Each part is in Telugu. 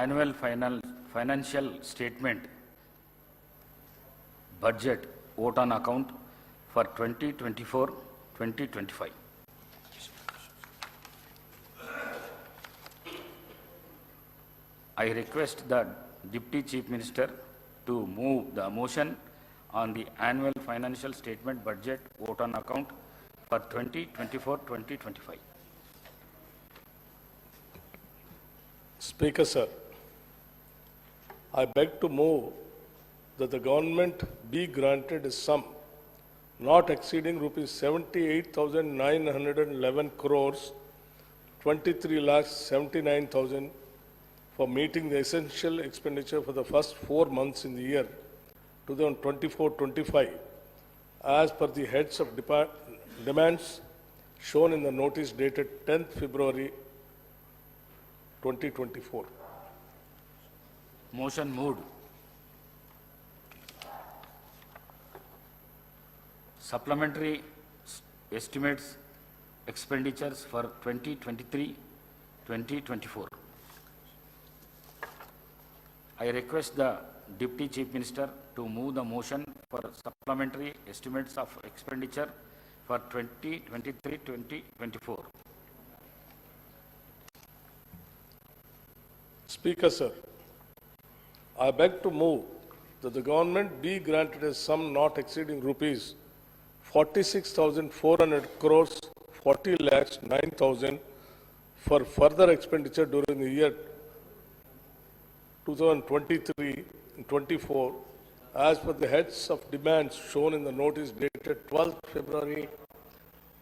annual financial statement budget vote on account for 2024-2025. I request the Deputy Chief Minister to move the motion on the annual financial statement budget vote on account for 2024-2025. Speaker, sir, I beg to move that the government be granted a sum not exceeding rupees 78,911 crores 23,79,000 for meeting the essential expenditure for the first 4 months in the year 2024-25 as per the heads of demands shown in the notice dated 10th February 2024. Motion moved. Supplementary estimates expenditures for 2023-2024. I request the Deputy Chief Minister to move the motion for supplementary estimates of expenditure for 2023-2024. Speaker, sir, I beg to move that the government be granted a sum not exceeding rupees 46,400 crores 40,09,000 for further expenditure during the year 2023-24 as per the heads of demands shown in the notice dated 12th February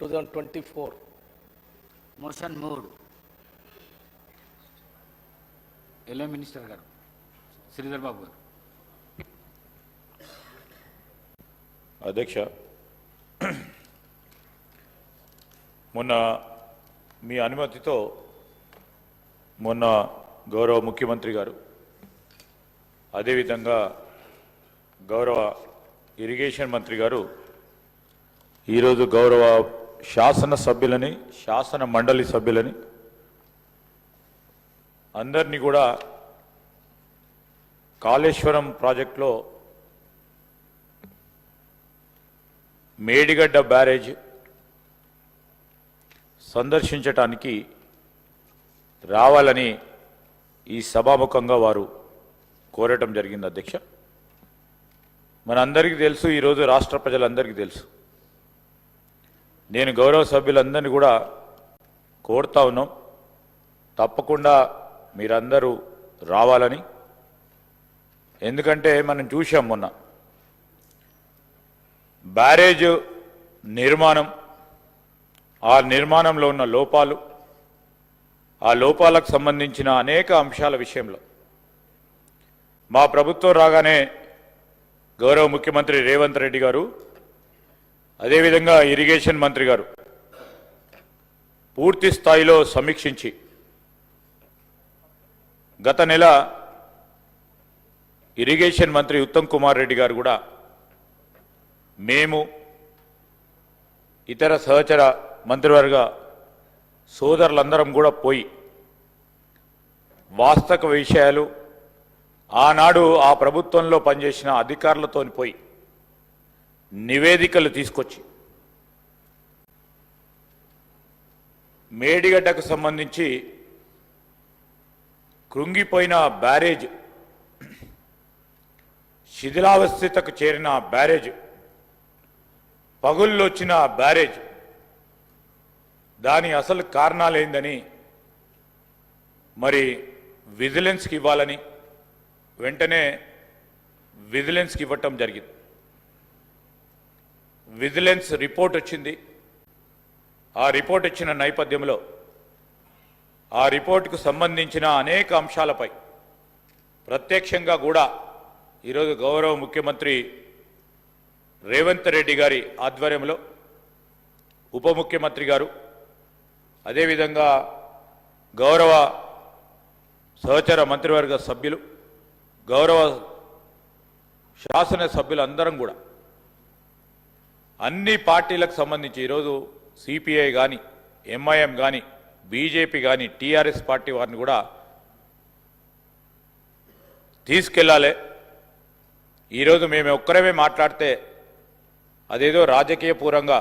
2024. Motion moved. LM Minister garu Sridhar Babu garu. అధ్యక్ష, మొన్న మీ అనుమతితో మొన్న గౌరవ ముఖ్యమంత్రి గారు అదేవిధంగా గౌరవ ఇరిగేషన్ మంత్రి గారు ఈరోజు గౌరవ శాసన సభ్యులని శాసన మండలి సభ్యులని అందరినీ కూడా కాళేశ్వరం ప్రాజెక్టులో మేడిగడ్డ బ్యారేజ్ సందర్శించటానికి రావాలని ఈ సభాముఖంగా వారు కోరటం జరిగింది. అధ్యక్ష, మనందరికీ తెలుసు, ఈరోజు రాష్ట్ర ప్రజలందరికీ తెలుసు, నేను గౌరవ సభ్యులందరినీ కూడా కోరుతా ఉన్నాం, తప్పకుండా మీరందరూ రావాలని. ఎందుకంటే మనం చూసాం మొన్న బ్యారేజ్ నిర్మాణం, ఆ నిర్మాణంలో ఉన్న లోపాలు, ఆ లోపాలకు సంబంధించిన అనేక అంశాల విషయంలో మా ప్రభుత్వం రాగానే గౌరవ ముఖ్యమంత్రి రేవంత్ రెడ్డి గారు అదేవిధంగా ఇరిగేషన్ మంత్రి గారు పూర్తి స్థాయిలో సమీక్షించి గత నెల ఇరిగేషన్ మంత్రి ఉత్తమ్ కుమార్ రెడ్డి గారు కూడా మేము ఇతర సహచర మంత్రివర్గ సోదరులందరం కూడా పోయి వాస్తవ విషయాలు ఆనాడు ఆ ప్రభుత్వంలో పనిచేసిన అధికారులతో పోయి నివేదికలు తీసుకొచ్చి మేడిగడ్డకు సంబంధించి కృంగిపోయిన బ్యారేజ్, శిథిలావస్థకు చేరిన బ్యారేజ్, పగుళ్ళు వచ్చిన బ్యారేజ్, దాని అసలు కారణాలేందని మరి విజిలెన్స్కి ఇవ్వాలని వెంటనే విజిలెన్స్కి ఇవ్వటం జరిగింది. విజిలెన్స్ రిపోర్ట్ వచ్చింది. ఆ రిపోర్ట్ ఇచ్చిన నేపథ్యంలో ఆ రిపోర్టుకు సంబంధించిన అనేక అంశాలపై ప్రత్యక్షంగా కూడా ఈరోజు గౌరవ ముఖ్యమంత్రి రేవంత్ రెడ్డి గారి ఆధ్వర్యంలో ఉప ముఖ్యమంత్రి గారు అదేవిధంగా గౌరవ సహచర మంత్రివర్గ సభ్యులు, గౌరవ శాసన సభ్యులందరం కూడా అన్ని పార్టీలకు సంబంధించి ఈరోజు సిపిఐ కానీ, ఎంఐఎం కానీ, బీజేపీ కానీ, టీఆర్ఎస్ పార్టీ వారిని కూడా తీసుకెళ్ళాలి. ఈరోజు మేము ఒక్కరమే మాట్లాడితే అదేదో రాజకీయపూర్వంగా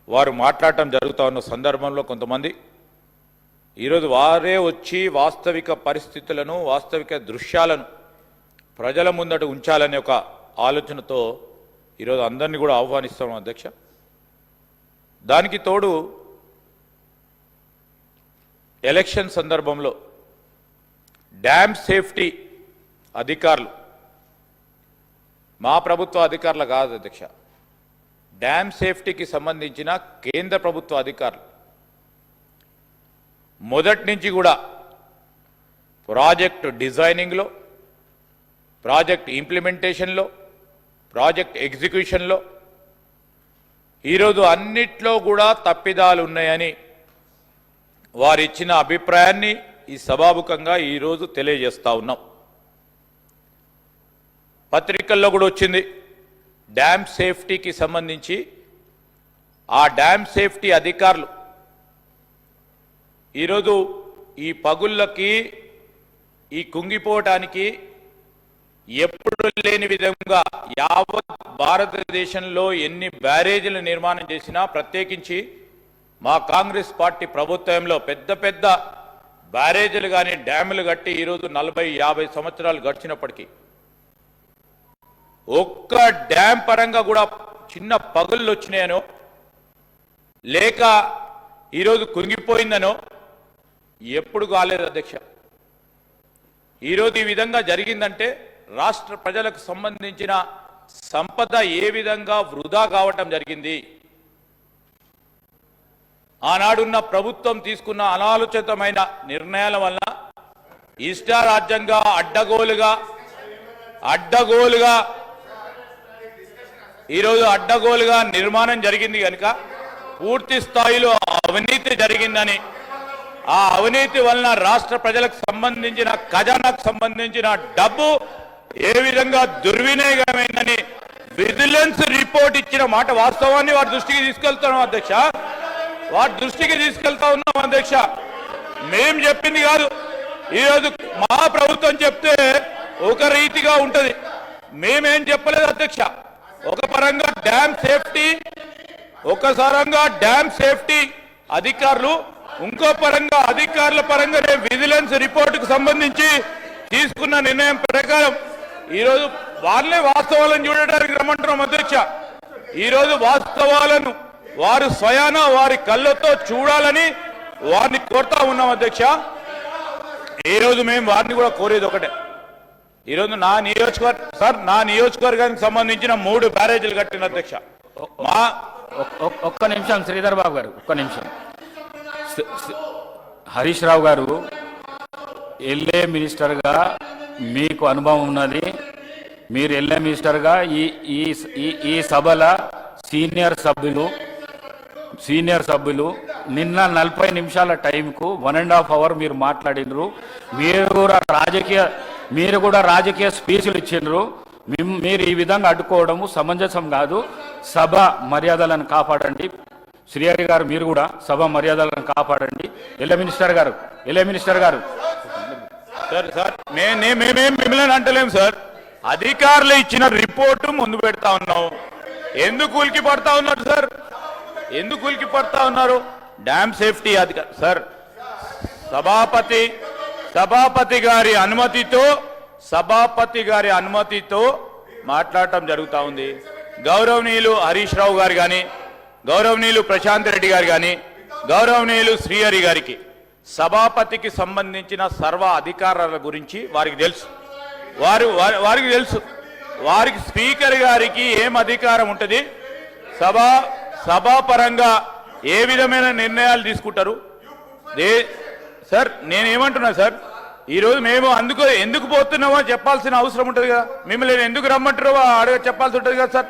వారు మాట్లాడటం జరుగుతూ ఉన్న సందర్భంలో కొంతమంది ఈరోజు వారే వచ్చి వాస్తవిక పరిస్థితులను వాస్తవిక దృశ్యాలను ప్రజల ముందట ఉంచాలనే ఒక ఆలోచనతో ఈరోజు అందరినీ కూడా ఆహ్వానిస్తాం అధ్యక్ష. దానికి తోడు ఎలక్షన్ సందర్భంలో డ్యామ్ సేఫ్టీ అధికారులు మా ప్రభుత్వ అధికారులు కాదు అధ్యక్ష, డ్యామ్ సేఫ్టీకి సంబంధించిన కేంద్ర ప్రభుత్వ అధికారులు మొదటి నుంచి కూడా ప్రాజెక్ట్ డిజైనింగ్లో, ప్రాజెక్ట్ ఇంప్లిమెంటేషన్లో, ప్రాజెక్ట్ ఎగ్జిక్యూషన్లో ఈరోజు అన్నిట్లో కూడా తప్పిదాలు ఉన్నాయని వారిచ్చిన అభిప్రాయాన్ని ఈ సభాముఖంగా ఈరోజు తెలియజేస్తా ఉన్నాం. పత్రికల్లో కూడా వచ్చింది డ్యామ్ సేఫ్టీకి సంబంధించి. ఆ డ్యామ్ సేఫ్టీ అధికారులు ఈరోజు ఈ పగుళ్ళకి, ఈ కుంగిపోవటానికి ఎప్పుడు లేని విధంగా యావత్ భారతదేశంలో ఎన్ని బ్యారేజీలు నిర్మాణం చేసినా, ప్రత్యేకించి మా కాంగ్రెస్ పార్టీ ప్రభుత్వంలో పెద్ద పెద్ద బ్యారేజీలు కానీ డ్యాములు కట్టి ఈరోజు 40-50 సంవత్సరాలు గడిచినప్పటికీ ఒక్క డ్యామ్ పరంగా కూడా చిన్న పగుళ్ళు వచ్చినాయనో లేక ఈరోజు కుంగిపోయిందనో ఎప్పుడు కాలేదు అధ్యక్ష. ఈరోజు ఈ విధంగా జరిగిందంటే రాష్ట్ర ప్రజలకు సంబంధించిన సంపద ఏ విధంగా వృధా కావటం జరిగింది. ఆనాడున్న ప్రభుత్వం తీసుకున్న అనాలోచితమైన నిర్ణయాల వల్ల ఇష్టారాజ్యంగా అడ్డగోలుగా నిర్మాణం జరిగింది కనుక పూర్తి స్థాయిలో అవినీతి జరిగిందని, ఆ అవినీతి వలన రాష్ట్ర ప్రజలకు సంబంధించిన ఖజానాకు సంబంధించిన డబ్బు ఏ విధంగా దుర్వినియోగమైందని విజిలెన్స్ రిపోర్ట్ ఇచ్చిన మాట వాస్తవాన్ని వారి దృష్టికి తీసుకెళ్తున్నాం అధ్యక్ష. వారి దృష్టికి తీసుకెళ్తా ఉన్నాం అధ్యక్ష. మేం చెప్పింది కాదు. ఈరోజు మా ప్రభుత్వం చెప్తే ఒక రీతిగా ఉంటది, మేమేం చెప్పలేదు అధ్యక్ష. ఒక పరంగా డ్యామ్ సేఫ్టీ అధికారులు, ఇంకో పరంగా అధికారుల పరంగానే విజిలెన్స్ రిపోర్టుకు సంబంధించి తీసుకున్న నిర్ణయం ప్రకారం ఈరోజు వాళ్ళే వాస్తవాలను చూడడానికి రమ్మంటున్నాం అధ్యక్ష. ఈరోజు వాస్తవాలను వారు స్వయాన వారి కళ్ళతో చూడాలని వారిని కోరుతా ఉన్నాం అధ్యక్ష. ఈరోజు మేము వారిని కూడా కోరేది ఒకటే. ఈరోజు నా నియోజకవర్గానికి సంబంధించిన 3 బ్యారేజీలు కట్టిన అధ్యక్ష. ఒక్క నిమిషం శ్రీధర్ బాబు గారు, ఒక్క నిమిషం. హరీష్ రావు గారు, ఎల్ఏ మినిస్టర్గా మీకు అనుభవం ఉన్నది. మీరు ఎల్ఏ మినిస్టర్గా ఈ సభల సీనియర్ సభ్యులు నిన్న 40 నిమిషాల టైంకు 1.5 అవర్ మీరు మాట్లాడినరు. మీరు కూడా రాజకీయ స్పీచ్లు ఇచ్చిండ్రు. మీరు ఈ విధంగా అడ్డుకోవడము సమంజసం కాదు. సభ మర్యాదలను కాపాడండి. శ్రీహరి గారు, మీరు కూడా సభ మర్యాదలను కాపాడండి. ఎల్ఏ మినిస్టర్ గారు సార్ మేమేం మిమ్మల్ని అంటలేం సార్. అధికారులు ఇచ్చిన రిపోర్టు ముందు పెడతా ఉన్నాం. ఎందుకు ఉలికి పడతా ఉన్నారు సార్? ఎందుకు ఉలికి పడతా ఉన్నారు? డ్యామ్ సేఫ్టీ అధికారి సార్, సభాపతి గారి అనుమతితో మాట్లాడటం జరుగుతూ ఉంది. గౌరవనీయులు హరీష్ రావు గారు కానీ, గౌరవనీయులు ప్రశాంత్ రెడ్డి గారు కానీ, గౌరవనీయులు శ్రీహరి గారికి సభాపతికి సంబంధించిన సర్వ అధికారాల గురించి వారికి తెలుసు. వారికి స్పీకర్ గారికి ఏం అధికారం ఉంటుంది, సభాపరంగా ఏ విధమైన నిర్ణయాలు తీసుకుంటారు సార్. నేనేమంటున్నా సార్, ఈరోజు మేము ఎందుకు పోతున్నామో చెప్పాల్సిన అవసరం ఉంటుంది కదా. మిమ్మల్ని ఎందుకు రమ్మంటారో చెప్పాల్సి ఉంటుంది కదా సార్.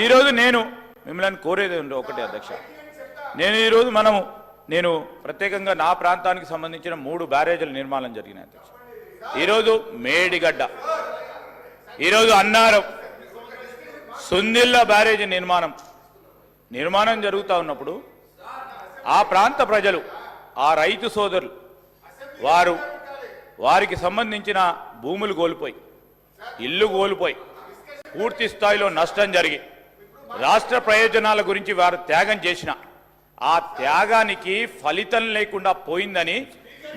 ఈరోజు నేను మిమ్మల్ని కోరేది ఒకటే అధ్యక్ష. నేను ప్రత్యేకంగా నా ప్రాంతానికి సంబంధించిన 3 బ్యారేజీల నిర్మాణం జరిగినాయి అధ్యక్ష. ఈరోజు మేడిగడ్డ, ఈరోజు అన్నారం, సుందిల్ల బ్యారేజీ నిర్మాణం జరుగుతూ ఉన్నప్పుడు ఆ ప్రాంత ప్రజలు, ఆ రైతు సోదరులు వారికి సంబంధించిన భూములు కోల్పోయి ఇల్లు కోల్పోయి పూర్తి స్థాయిలో నష్టం జరిగి రాష్ట్ర ప్రయోజనాల గురించి వారు త్యాగం చేసిన ఆ త్యాగానికి ఫలితం లేకుండా పోయిందని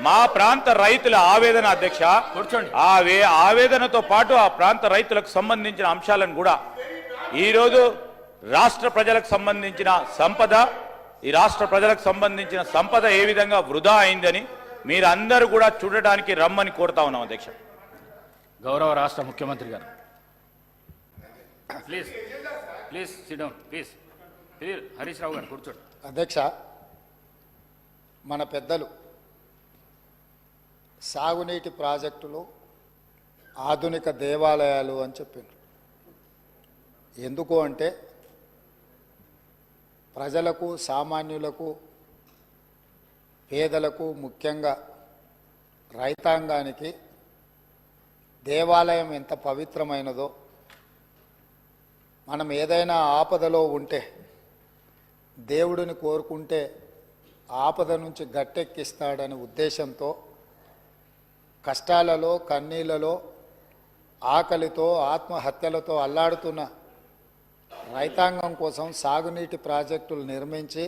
మా ప్రాంత రైతుల ఆవేదన అధ్యక్ష. కూర్చోండి. ఆవేదనతో పాటు ఆ ప్రాంత రైతులకు సంబంధించిన అంశాలను కూడా ఈరోజు రాష్ట్ర ప్రజలకు సంబంధించిన సంపద ఈ రాష్ట్ర ప్రజలకు సంబంధించిన సంపద ఏ విధంగా వృధా అయిందని మీరందరూ కూడా చూడడానికి రమ్మని కోరుతా ఉన్నాం అధ్యక్ష. గౌరవ రాష్ట్ర ముఖ్యమంత్రి గారు please please sit down please. Harish Rao గారు కూర్చోండి. అధ్యక్ష, మన పెద్దలు సాగునీటి ప్రాజెక్టులు ఆధునిక దేవాలయాలు అని చెప్పిండ్రు. ఎందుకు అంటే ప్రజలకు, సామాన్యులకు, పేదలకు, ముఖ్యంగా రైతాంగానికి దేవాలయం ఎంత పవిత్రమైనదో, మనం ఏదైనా ఆపదలో ఉంటే దేవుడిని కోరుకుంటే ఆపద నుంచి గట్టెక్కిస్తాడనే ఉద్దేశంతో కష్టాలలో, కన్నీళ్లలో, ఆకలితో, ఆత్మహత్యలతో అల్లాడుతున్న రైతాంగం కోసం సాగునీటి ప్రాజెక్టులు నిర్మించి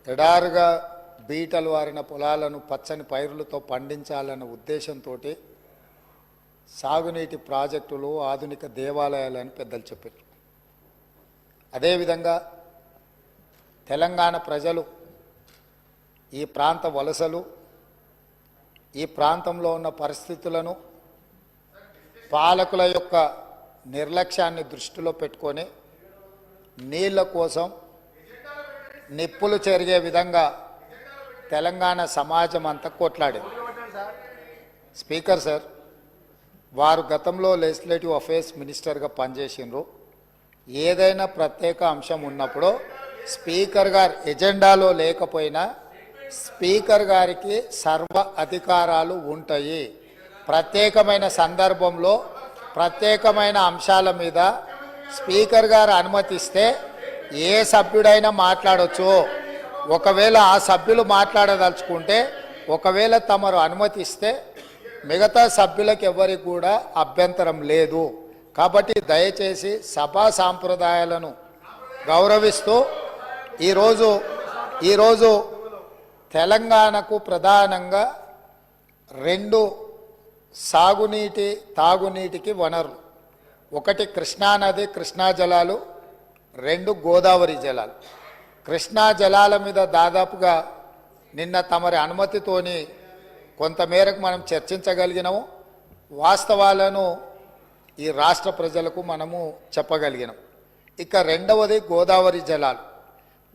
ఎడారుగా బీటలు వారిన పొలాలను పచ్చని పైరులతో పండించాలన్న ఉద్దేశంతో సాగునీటి ప్రాజెక్టులు ఆధునిక దేవాలయాలు అని పెద్దలు చెప్పారు. అదేవిధంగా తెలంగాణ ప్రజలు, ఈ ప్రాంత వలసలు, ఈ ప్రాంతంలో ఉన్న పరిస్థితులను, పాలకుల యొక్క నిర్లక్ష్యాన్ని దృష్టిలో పెట్టుకొని నీళ్ల కోసం నిప్పులు చెరిగే విధంగా తెలంగాణ సమాజం అంతా కొట్లాడింది. స్పీకర్ సార్, వారు గతంలో లెజిస్లేటివ్ అఫేర్స్ మినిస్టర్గా పనిచేసినారు. ఏదైనా ప్రత్యేక అంశం ఉన్నప్పుడు స్పీకర్ గారు ఎజెండాలో లేకపోయినా స్పీకర్ గారికి సర్వ అధికారాలు ఉంటాయి. ప్రత్యేకమైన సందర్భంలో ప్రత్యేకమైన అంశాల మీద స్పీకర్ గారు అనుమతిస్తే ఏ సభ్యుడైనా మాట్లాడవచ్చు. ఒకవేళ ఆ సభ్యులు మాట్లాడదలుచుకుంటే, ఒకవేళ తమరు అనుమతిస్తే మిగతా సభ్యులకు ఎవరికి కూడా అభ్యంతరం లేదు. కాబట్టి దయచేసి సభా సాంప్రదాయాలను గౌరవిస్తూ ఈరోజు తెలంగాణకు ప్రధానంగా రెండు సాగునీటి, తాగునీటికి వనరులు. ఒకటి కృష్ణానది, కృష్ణా జలాలు, రెండు గోదావరి జలాలు. కృష్ణా జలాల మీద దాదాపుగా నిన్న తమరి అనుమతితోని కొంతమేరకు మనం చర్చించగలిగినాము. వాస్తవాలను ఈ రాష్ట్ర ప్రజలకు మనము చెప్పగలిగినాం. ఇక రెండవది గోదావరి జలాలు.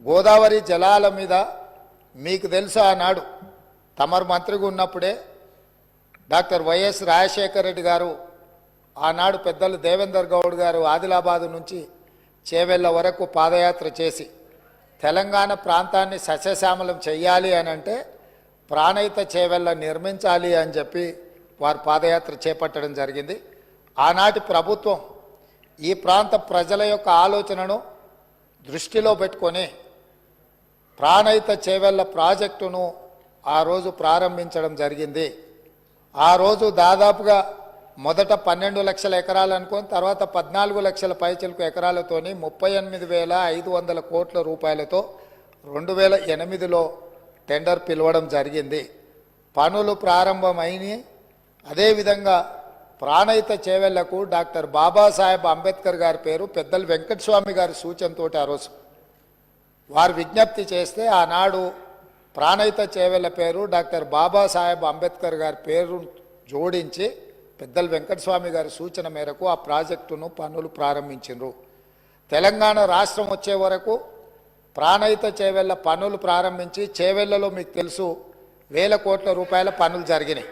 గోదావరి జలాల మీద మీకు తెలుసు, ఆనాడు తమరు మంత్రిగా ఉన్నప్పుడే డాక్టర్ వైఎస్ రాజశేఖర రెడ్డి గారు, ఆనాడు పెద్దలు దేవేందర్ గౌడ్ గారు ఆదిలాబాదు నుంచి చేవెళ్ళ వరకు పాదయాత్ర చేసి తెలంగాణ ప్రాంతాన్ని సస్యశ్యామలం చెయ్యాలి అని అంటే ప్రాణహిత చేవెళ్ళ నిర్మించాలి అని చెప్పి వారు పాదయాత్ర చేపట్టడం జరిగింది. ఆనాటి ప్రభుత్వం ఈ ప్రాంత ప్రజల యొక్క ఆలోచనను దృష్టిలో పెట్టుకొని ప్రాణహిత చేవెళ్ళ ప్రాజెక్టును ఆ రోజు ప్రారంభించడం జరిగింది. ఆ రోజు దాదాపుగా మొదట 12 లక్షల ఎకరాలు అనుకొని తర్వాత 14 లక్షల పైచిలకు ఎకరాలతోని 38,500 కోట్ల రూపాయలతో 2008లో టెండర్ పిలవడం జరిగింది. పనులు ప్రారంభమైనవి. అదేవిధంగా ప్రాణహిత చేవెళ్లకు డాక్టర్ బాబాసాహెబ్ అంబేద్కర్ గారి పేరు పెద్దలు వెంకటస్వామి గారి సూచనతో ఆ రోజు వారు విజ్ఞప్తి చేస్తే ఆనాడు ప్రాణహిత చేవెళ్ల పేరు డాక్టర్ బాబాసాహెబ్ అంబేద్కర్ గారి పేరు జోడించి పెద్దలు వెంకటస్వామి గారి సూచన మేరకు ఆ ప్రాజెక్టును పనులు ప్రారంభించారు. తెలంగాణ రాష్ట్రం వచ్చే వరకు ప్రాణహిత చేవెళ్ల పనులు ప్రారంభించి చేవెళ్లలో మీకు తెలుసు 1,000 కోట్ల రూపాయల పనులు జరిగినాయి.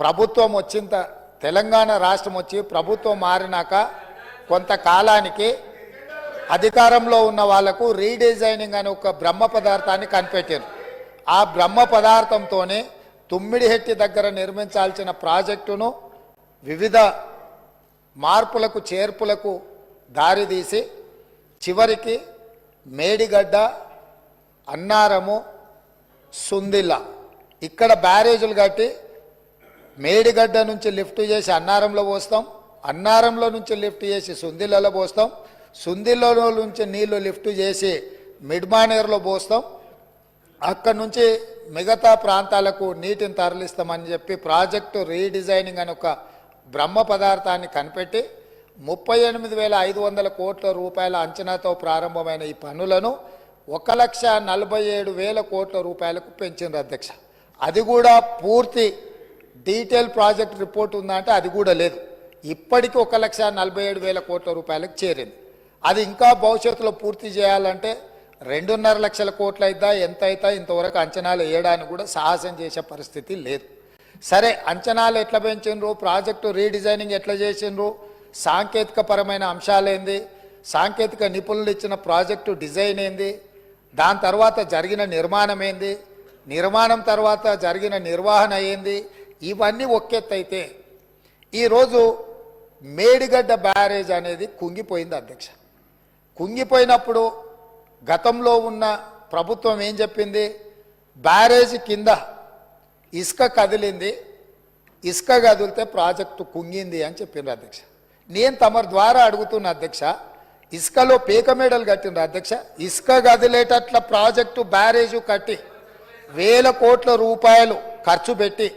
ప్రభుత్వం వచ్చిన తెలంగాణ రాష్ట్రం వచ్చి ప్రభుత్వం మారినాక కొంతకాలానికి అధికారంలో ఉన్న వాళ్లకు రీడిజైనింగ్ అనే ఒక బ్రహ్మ పదార్థాన్ని కనిపెట్టారు. ఆ బ్రహ్మ పదార్థంతోనే తుమ్మిడిహెట్టి దగ్గర నిర్మించాల్సిన ప్రాజెక్టును వివిధ మార్పులకు చేర్పులకు దారితీసి చివరికి మేడిగడ్డ, అన్నారము, సుందిల్ల ఇక్కడ బ్యారేజీలు కట్టి మేడిగడ్డ నుంచి లిఫ్ట్ చేసి అన్నారంలో పోస్తాం, అన్నారంలో నుంచి లిఫ్ట్ చేసి సుందిలలో పోస్తాం, సుందిలలో నుంచి నీళ్లు లిఫ్ట్ చేసి మిడ్మానేర్లో పోస్తాం, అక్కడి నుంచి మిగతా ప్రాంతాలకు నీటిని తరలిస్తామని చెప్పి ప్రాజెక్టు రీడిజైనింగ్ అని ఒక బ్రహ్మ పదార్థాన్ని కనిపెట్టి 38,500 కోట్ల రూపాయల అంచనాతో ప్రారంభమైన ఈ పనులను 1,47,000 కోట్ల రూపాయలకు పెంచింది అధ్యక్ష. అది కూడా పూర్తి డీటెయిల్ ప్రాజెక్ట్ రిపోర్ట్ ఉందంటే అది కూడా లేదు. ఇప్పటికీ 1,47,000 కోట్ల రూపాయలకు చేరింది. అది ఇంకా భవిష్యత్తులో పూర్తి చేయాలంటే 2.5 లక్షల కోట్లు అయిద్దా ఎంత అయితే ఇంతవరకు అంచనాలు వేయడానికి కూడా సాహసం చేసే పరిస్థితి లేదు. సరే, అంచనాలు ఎట్లా పెంచిండ్రు, ప్రాజెక్టు రీడిజైనింగ్ ఎట్లా చేసిండ్రు, సాంకేతిక పరమైన అంశాలేంది, సాంకేతిక నిపుణులు ఇచ్చిన ప్రాజెక్టు డిజైన్ ఏంది, దాని తర్వాత జరిగిన నిర్మాణం ఏంది, నిర్మాణం తర్వాత జరిగిన నిర్వహణ ఏంది, ఇవన్నీ ఒకెత్తైతే ఈరోజు మేడిగడ్డ బ్యారేజ్ అనేది కుంగిపోయింది అధ్యక్ష. కుంగిపోయినప్పుడు గతంలో ఉన్న ప్రభుత్వం ఏం చెప్పింది, బ్యారేజ్ కింద ఇసుక కదిలింది, ఇసుక కదిలితే ప్రాజెక్టు కుంగింది అని చెప్పిండ్రు అధ్యక్ష. నేను తమరి ద్వారా అడుగుతున్న అధ్యక్ష, ఇసుకలో పేక మేడలు కట్టిండ్రు అధ్యక్ష. ఇసుక కదిలేటట్ల ప్రాజెక్టు బ్యారేజు కట్టి 1,000 కోట్ల రూపాయలు ఖర్చు పెట్టి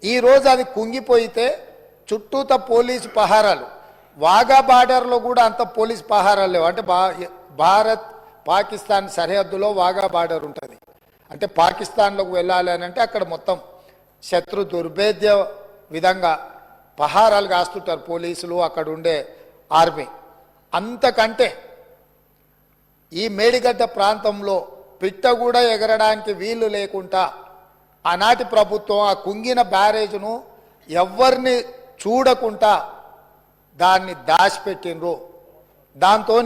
ఈరోజు అది కుంగిపోయితే చుట్టూత పోలీసు పహారాలు, వాఘా బార్డర్లో కూడా అంత పోలీసు పహారాలు లేవు. అంటే భారత్ పాకిస్తాన్ సరిహద్దులో వాఘా బార్డర్ ఉంటుంది. అంటే పాకిస్తాన్లోకి వెళ్ళాలి అని అంటే అక్కడ మొత్తం శత్రు దుర్భేద్య విధంగా పహారాలు కాస్తుంటారు పోలీసులు, అక్కడ ఉండే ఆర్మీ. అంతకంటే ఈ మేడిగడ్డ ప్రాంతంలో పిట్ట కూడా ఎగరడానికి వీలు లేకుండా ఆనాటి ప్రభుత్వం ఆ కుంగిన బ్యారేజ్ను ఎవరిని చూడకుండా దాన్ని దాచిపెట్టిండ్రు. దాంతో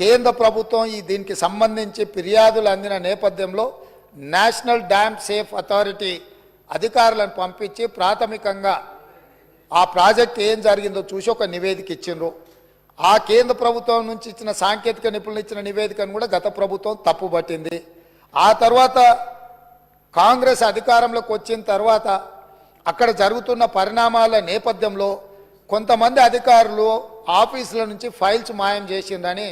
కేంద్ర ప్రభుత్వం దీనికి సంబంధించి ఫిర్యాదులు అందిన నేపథ్యంలో నేషనల్ డ్యామ్ సేఫ్ అథారిటీ అధికారులను పంపించి ప్రాథమికంగా ఆ ప్రాజెక్ట్ ఏం జరిగిందో చూసి ఒక నివేదిక ఇచ్చిండ్రు. ఆ కేంద్ర ప్రభుత్వం నుంచి ఇచ్చిన సాంకేతిక నిపుణులు ఇచ్చిన నివేదికను కూడా గత ప్రభుత్వం తప్పుపట్టింది. ఆ తర్వాత కాంగ్రెస్ అధికారంలోకి వచ్చిన తర్వాత అక్కడ జరుగుతున్న పరిణామాల నేపథ్యంలో కొంతమంది అధికారులు ఆఫీసుల నుంచి ఫైల్స్ మాయం చేసిందని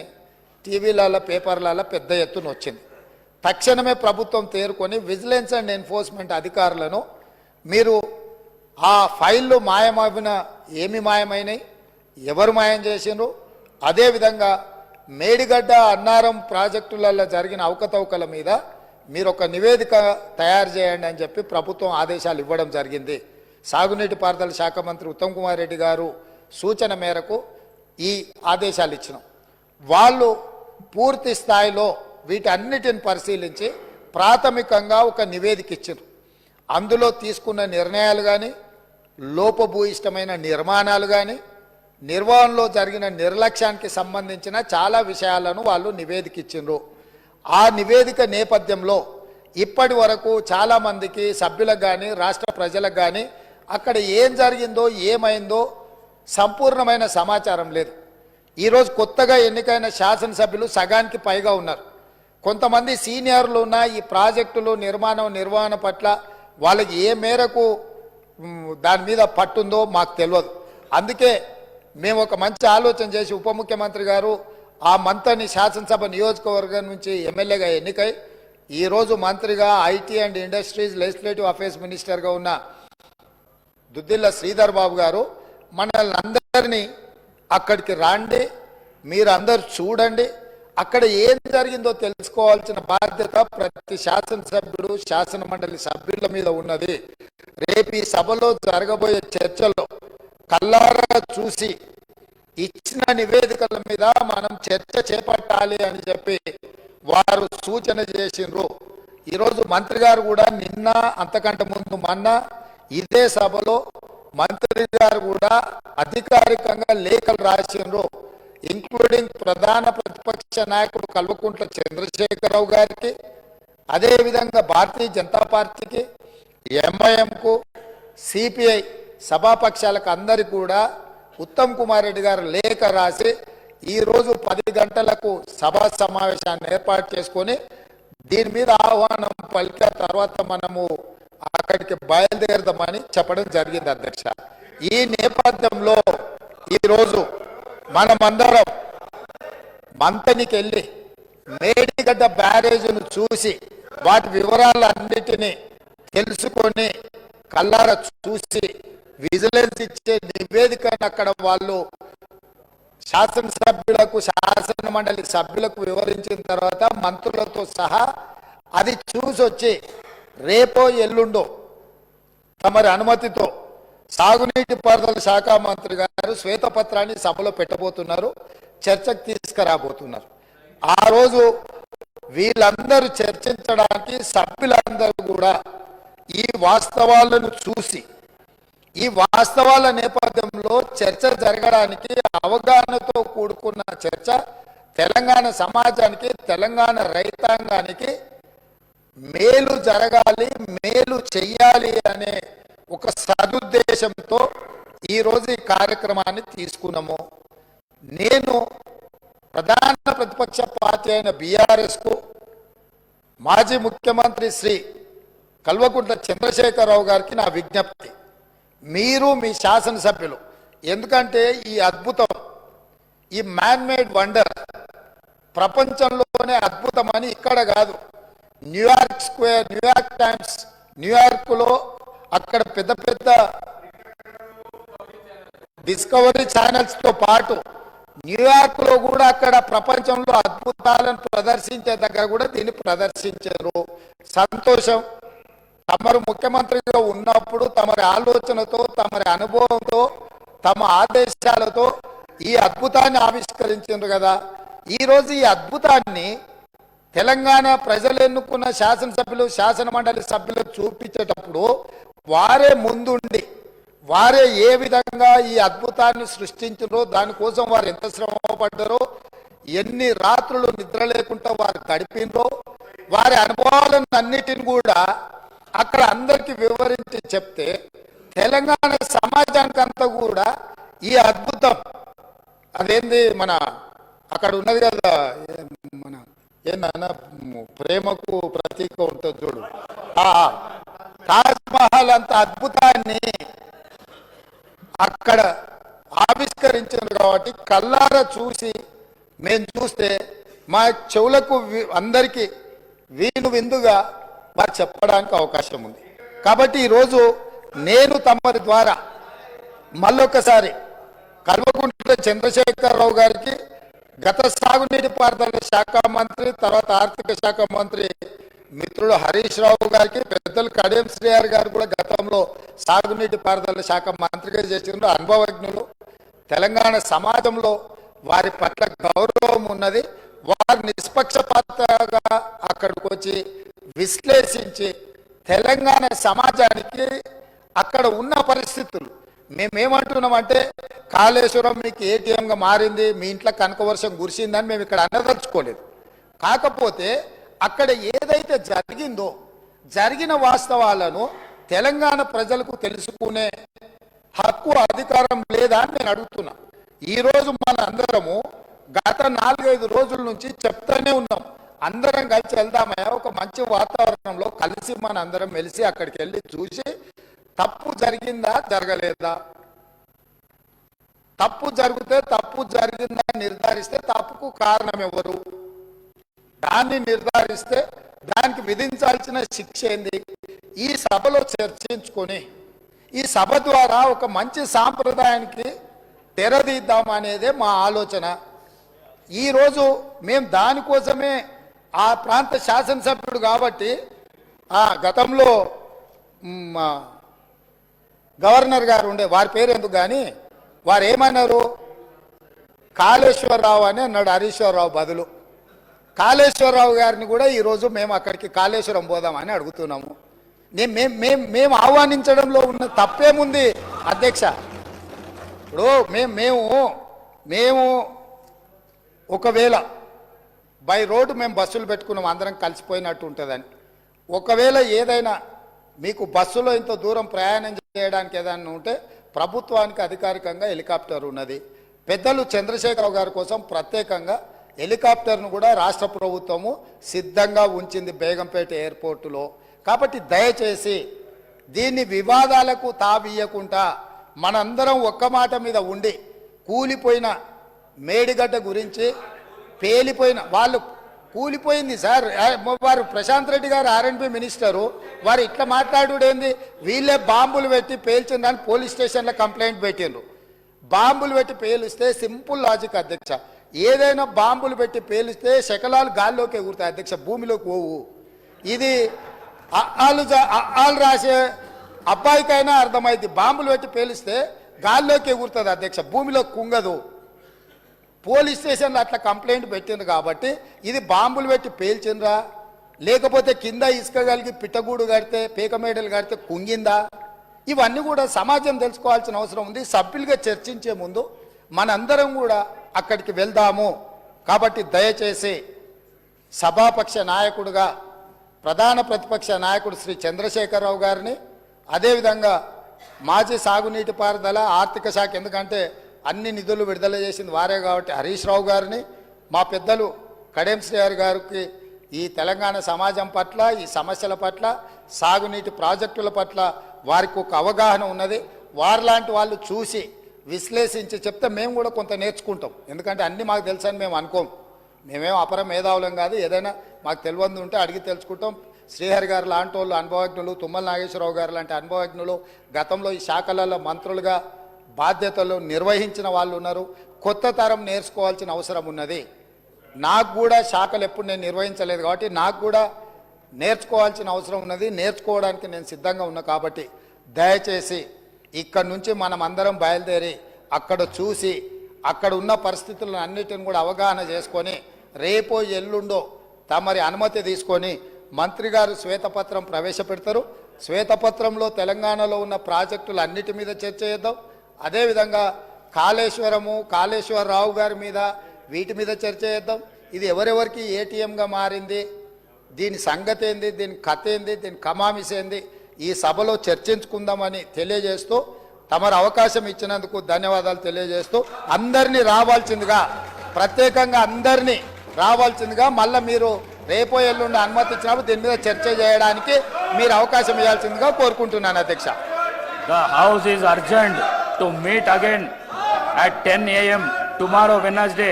టీవీలలో పేపర్లలో పెద్ద ఎత్తున వచ్చింది. తక్షణమే ప్రభుత్వం తేరుకొని విజిలెన్స్ అండ్ ఎన్ఫోర్స్మెంట్ అధికారులను మీరు ఆ ఫైళ్ళు మాయమవిన ఏమి మాయమైనాయి, ఎవరు మాయం చేసిండ్రు, అదేవిధంగా మేడిగడ్డ అన్నారం ప్రాజెక్టులలో జరిగిన అవకతవకల మీద మీరు ఒక నివేదిక తయారు చేయండి అని చెప్పి ప్రభుత్వం ఆదేశాలు ఇవ్వడం జరిగింది. సాగునీటి పారుదల శాఖ మంత్రి ఉత్తమ్ కుమార్ రెడ్డి గారు సూచన మేరకు ఈ ఆదేశాలు ఇచ్చినాం. వాళ్ళు పూర్తి స్థాయిలో వీటన్నిటిని పరిశీలించి ప్రాథమికంగా ఒక నివేదిక ఇచ్చారు. అందులో తీసుకున్న నిర్ణయాలు కానీ, లోపభూయిష్టమైన నిర్మాణాలు కానీ, నిర్వహణలో జరిగిన నిర్లక్ష్యానికి సంబంధించిన చాలా విషయాలను వాళ్ళు నివేదిక ఇచ్చిండ్రు. ఆ నివేదిక నేపథ్యంలో ఇప్పటి వరకు చాలామందికి సభ్యులకు కానీ రాష్ట్ర ప్రజలకు కానీ అక్కడ ఏం జరిగిందో ఏమైందో సంపూర్ణమైన సమాచారం లేదు. ఈరోజు కొత్తగా ఎన్నికైన శాసనసభ్యులు సగానికి పైగా ఉన్నారు. కొంతమంది సీనియర్లు ఉన్న ఈ ప్రాజెక్టులు నిర్వహణ పట్ల వాళ్ళకి ఏ మేరకు దాని మీద పట్టుందో మాకు తెలియదు. అందుకే మేము ఒక మంచి ఆలోచన చేసి ఉప ముఖ్యమంత్రి గారు ఆ మంత్రిని శాసనసభ నియోజకవర్గం నుంచి ఎమ్మెల్యేగా ఎన్నికై ఈరోజు మంత్రిగా IT and industries legislative affairs మినిస్టర్గా ఉన్న దుద్దిల్ల శ్రీధర్ బాబు గారు మనల్ని అందరినీ అక్కడికి రాండి, మీరందరూ చూడండి, అక్కడ ఏం జరిగిందో తెలుసుకోవాల్సిన బాధ్యత ప్రతి శాసనసభ్యుడు శాసన మండలి సభ్యుల మీద ఉన్నది. రేపు ఈ సభలో జరగబోయే చర్చలో కల్లారా చూసి ఇచ్చిన నివేదికల మీద మనం చర్చ చేపట్టాలి అని చెప్పి వారు సూచన చేసిండ్రు. ఈరోజు మంత్రి గారు కూడా నిన్న అంతకంటే ముందు మొన్న ఇదే సభలో మంత్రి గారు కూడా అధికారికంగా లేఖలు రాసిండ్రు. ఇంక్లూడింగ్ ప్రధాన ప్రతిపక్ష నాయకుడు కల్వకుంట్ల చంద్రశేఖరరావు గారికి, అదేవిధంగా భారతీయ జనతా పార్టీకి, ఎంఐఎంకు, సిపిఐ సభాపక్షాలకు అందరికీ కూడా ఉత్తమ్ కుమార్ రెడ్డి గారు లేఖ రాసి ఈరోజు 10 గంటలకు సభా సమావేశాన్ని ఏర్పాటు చేసుకొని దీని మీద ఆహ్వానం పలికిన తర్వాత మనము అక్కడికి బయలుదేరదామని చెప్పడం జరిగింది అధ్యక్ష. ఈ నేపథ్యంలో ఈరోజు మనమందరం మంతనికి వెళ్ళి మేడిగడ్డ బ్యారేజ్ను చూసి వాటి వివరాలన్నిటినీ తెలుసుకొని కళ్ళారా చూసి విజిలెన్స్ ఇచ్చే నివేదికను అక్కడ వాళ్ళు శాసనసభ్యులకు శాసన మండలి సభ్యులకు వివరించిన తర్వాత మంత్రులతో సహా అది చూసి వచ్చి రేపో ఎల్లుండో తమరి అనుమతితో సాగునీటి పారుదల శాఖ మంత్రి గారు శ్వేతపత్రాన్ని సభలో పెట్టబోతున్నారు, చర్చకు తీసుకురాబోతున్నారు. ఆ రోజు వీళ్ళందరూ చర్చించడానికి సభ్యులందరూ కూడా ఈ వాస్తవాలను చూసి ఈ వాస్తవాల నేపథ్యంలో చర్చ జరగడానికి అవగాహనతో కూడుకున్న చర్చ తెలంగాణ సమాజానికి తెలంగాణ రైతాంగానికి మేలు జరగాలి, మేలు చెయ్యాలి అనే ఒక సదుద్దేశంతో ఈరోజు ఈ కార్యక్రమాన్ని తీసుకున్నాము. నేను ప్రధాన ప్రతిపక్ష పార్టీ అయిన బీఆర్ఎస్కు మాజీ ముఖ్యమంత్రి శ్రీ కల్వకుంట్ల చంద్రశేఖరరావు గారికి నా విజ్ఞప్తి, మీరు మీ శాసనసభ్యులు, ఎందుకంటే ఈ అద్భుతం, ఈ మ్యాన్మేడ్ వండర్ ప్రపంచంలోనే అద్భుతమని ఇక్కడ కాదు, న్యూయార్క్ స్క్వేర్, న్యూయార్క్ టైమ్స్, న్యూయార్క్లో అక్కడ పెద్ద పెద్ద డిస్కవరీ ఛానల్స్తో పాటు న్యూయార్క్లో కూడా అక్కడ ప్రపంచంలో అద్భుతాలను ప్రదర్శించే దగ్గర కూడా దీన్ని ప్రదర్శించారు. సంతోషం. తమరు ముఖ్యమంత్రిగా ఉన్నప్పుడు తమరి ఆలోచనతో, తమరి అనుభవంతో, తమ ఆదేశాలతో ఈ అద్భుతాన్ని ఆవిష్కరించారు కదా. ఈరోజు ఈ అద్భుతాన్ని తెలంగాణ ప్రజలు ఎన్నుకున్న శాసనసభ్యులు, శాసన మండలి సభ్యులకు చూపించేటప్పుడు వారే ముందుండి వారే ఏ విధంగా ఈ అద్భుతాన్ని సృష్టించారో, దానికోసం వారు ఎంత శ్రమ పడ్డారో, ఎన్ని రాత్రులు నిద్ర లేకుండా వారు గడిపినరో, వారి అనుభవాలను అన్నిటిని కూడా అక్కడ అందరికి వివరించి చెప్తే తెలంగాణ సమాజానికి అంతా కూడా ఈ అద్భుతం అదేంది మన అక్కడ ఉన్నది కదా, మన ఏందన్నా ప్రేమకు ప్రతీక ఉంటుంది చూడు, తాజ్ మహల్ అంత అద్భుతాన్ని అక్కడ ఆవిష్కరించారు. కాబట్టి కళ్ళారా చూసి మేము చూస్తే మా చెవులకు అందరికీ వీణు విందుగా వారు చెప్పడానికి అవకాశం ఉంది. కాబట్టి ఈరోజు నేను తమరి ద్వారా మళ్ళొకసారి కల్వకుంట్ల చంద్రశేఖరరావు గారికి, గత సాగునీటి పారుదల శాఖ మంత్రి, తర్వాత ఆర్థిక శాఖ మంత్రి మిత్రుడు హరీష్ రావు గారికి, పెద్దలు కడియం శ్రీఆర్ గారు కూడా గతంలో సాగునీటి పారుదల శాఖ మంత్రిగా చేసిన అనుభవజ్ఞులు, తెలంగాణ సమాజంలో వారి పట్ల గౌరవం ఉన్నది. వారు నిష్పక్షపాతంగా అక్కడికి వచ్చి విశ్లేషించి తెలంగాణ సమాజానికి అక్కడ ఉన్న పరిస్థితులు, మేమేమంటున్నామంటే కాళేశ్వరం మీకు ఏటీఎంగా మారింది, మీ ఇంట్లో కనకవర్షం కురిసిందని మేము ఇక్కడ అనదలుచుకోలేదు. కాకపోతే అక్కడ ఏదైతే జరిగిందో, జరిగిన వాస్తవాలను తెలంగాణ ప్రజలకు తెలుసుకునే హక్కు, అధికారం లేదా అని నేను అడుగుతున్నా. ఈరోజు మన అందరము గత 4-5 రోజుల నుంచి చెప్తానే ఉన్నాం, అందరం కలిసి వెళ్దామయ్యా, ఒక మంచి వాతావరణంలో కలిసి మన అందరం వెలిసి అక్కడికి వెళ్ళి చూసి తప్పు జరిగిందా జరగలేదా, తప్పు జరిగితే తప్పు జరిగిందా నిర్ధారిస్తే తప్పుకు కారణం ఎవరు, దాన్ని నిర్ధారిస్తే దానికి విధించాల్సిన శిక్ష ఏంది, ఈ సభలో చర్చించుకొని ఈ సభ ద్వారా ఒక మంచి సాంప్రదాయానికి తెరదీద్దామనేదే మా ఆలోచన. ఈరోజు మేము దానికోసమే ఆ ప్రాంత శాసనసభ్యుడు కాబట్టి గతంలో గవర్నర్ గారు ఉండే, వారి పేరు ఎందుకు కానీ వారు ఏమన్నారు, కాళేశ్వరరావు అని అన్నాడు హరీశ్వరరావు బదులు. కాళేశ్వరరావు గారిని కూడా ఈరోజు మేము అక్కడికి కాళేశ్వరం పోదామని అడుగుతున్నాము. మేము ఆహ్వానించడంలో ఉన్న తప్పేముంది అధ్యక్ష? ఇప్పుడు మేము ఒకవేళ బై రోడ్డు మేము బస్సులు పెట్టుకున్నాం, అందరం కలిసిపోయినట్టు ఉంటుందని. ఒకవేళ ఏదైనా మీకు బస్సులో ఇంత దూరం ప్రయాణం చేయడానికి ఏదైనా ఉంటే ప్రభుత్వానికి అధికారికంగా హెలికాప్టర్ ఉన్నది. పెద్దలు చంద్రశేఖరరావు గారి కోసం ప్రత్యేకంగా హెలికాప్టర్ను కూడా రాష్ట్ర ప్రభుత్వము సిద్ధంగా ఉంచింది బేగంపేట ఎయిర్పోర్టులో. కాబట్టి దయచేసి దీన్ని వివాదాలకు తావియకుండా మనందరం ఒక్క మాట మీద ఉండి కూలిపోయిన మేడిగడ్డ గురించి పేలిపోయిన వాళ్ళు కూలిపోయింది సార్. వారు ప్రశాంత్ రెడ్డి గారు ఆర్ఎండ్బి మినిస్టరు, వారు ఇట్లా మాట్లాడుడేంది? వీళ్ళే బాంబులు పెట్టి పేల్చిందని పోలీస్ స్టేషన్లో కంప్లైంట్ పెట్టిండ్రు. బాంబులు పెట్టి పేలిస్తే సింపుల్ లాజిక్ అధ్యక్ష, ఏదైనా బాంబులు పెట్టి పేలిస్తే శకలాలు గాల్లోకి ఎగురుతాయి అధ్యక్ష, భూమిలోకి పోవు. ఇది అల్లు రాసే అబ్బాయికైనా అర్థమైంది, బాంబులు పెట్టి పేలిస్తే గాల్లోకి ఎగురుతుంది అధ్యక్ష, భూమిలోకి కుంగదు. పోలీస్ స్టేషన్లో అట్లా కంప్లైంట్ పెట్టింది కాబట్టి ఇది బాంబులు పెట్టి పేల్చిండ్రా, లేకపోతే కింద ఇసుక కలిగి పిట్టగూడు కడితే పీకమేడలు కడితే కుంగిందా? ఇవన్నీ కూడా సమాజం తెలుసుకోవాల్సిన అవసరం ఉంది. సభ్యులుగా చర్చించే ముందు మనందరం కూడా అక్కడికి వెళ్దాము. కాబట్టి దయచేసి సభాపక్ష నాయకుడుగా ప్రధాన ప్రతిపక్ష నాయకుడు శ్రీ చంద్రశేఖరరావు గారిని, అదేవిధంగా మాజీ సాగునీటి పారుదల ఆర్థిక శాఖ, ఎందుకంటే అన్ని నిధులు విడుదల చేసింది వారే కాబట్టి హరీష్ రావు గారిని, మా పెద్దలు కడెం శ్రీహరి గారికి ఈ తెలంగాణ సమాజం పట్ల, ఈ సమస్యల పట్ల, సాగునీటి ప్రాజెక్టుల పట్ల వారికి ఒక అవగాహన ఉన్నది. వారిలాంటి వాళ్ళు చూసి విశ్లేషించి చెప్తే మేము కూడా కొంత నేర్చుకుంటాం. ఎందుకంటే అన్నీ మాకు తెలుసని మేము అనుకోం, మేమేం అపర మేధావులం కాదు. ఏదైనా మాకు తెలియంది ఉంటే అడిగి తెలుసుకుంటాం. శ్రీహరి గారు లాంటి వాళ్ళు అనుభవజ్ఞులు, తుమ్మల నాగేశ్వరరావు గారు లాంటి అనుభవజ్ఞులు, గతంలో ఈ శాఖలలో మంత్రులుగా బాధ్యతలు నిర్వహించిన వాళ్ళు ఉన్నారు. కొత్త తరం నేర్చుకోవాల్సిన అవసరం ఉన్నది. నాకు కూడా శాఖలు ఎప్పుడు నేను నిర్వహించలేదు కాబట్టి నాకు కూడా నేర్చుకోవాల్సిన అవసరం ఉన్నది. నేర్చుకోవడానికి నేను సిద్ధంగా ఉన్నా. కాబట్టి దయచేసి ఇక్కడి నుంచి మనం అందరం బయలుదేరి అక్కడ చూసి అక్కడ ఉన్న పరిస్థితులను అన్నిటిని కూడా అవగాహన చేసుకొని రేపో ఎల్లుండో తమరి అనుమతి తీసుకొని మంత్రి గారు శ్వేతపత్రం ప్రవేశపెడతారు. శ్వేతపత్రంలో తెలంగాణలో ఉన్న ప్రాజెక్టులు అన్నిటి మీద చర్చ చేద్దాం. అదేవిధంగా కాళేశ్వరము, కాళేశ్వరరావు గారి మీద, వీటి మీద చర్చ చేద్దాం. ఇది ఎవరెవరికి ఏటీఎంగా మారింది, దీని సంగతి ఏంది, దీని కథ ఏంది, దీని కమామిస్ ఏంది, ఈ సభలో చర్చించుకుందామని తెలియజేస్తూ తమరు అవకాశం ఇచ్చినందుకు ధన్యవాదాలు తెలియజేస్తూ అందరినీ రావాల్సిందిగా, ప్రత్యేకంగా అందరినీ రావాల్సిందిగా, మళ్ళీ మీరు రేపో ఎల్లుండి అనుమతి ఇచ్చినప్పుడు దీని మీద చర్చ చేయడానికి మీరు అవకాశం ఇవ్వాల్సిందిగా కోరుకుంటున్నాను అధ్యక్ష. The House is urged to meet again at 10 a.m. tomorrow Wednesday,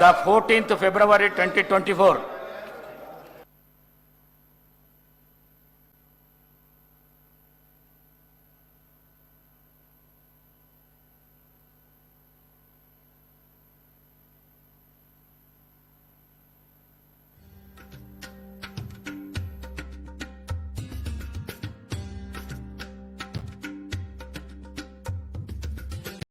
the 14th February 2024.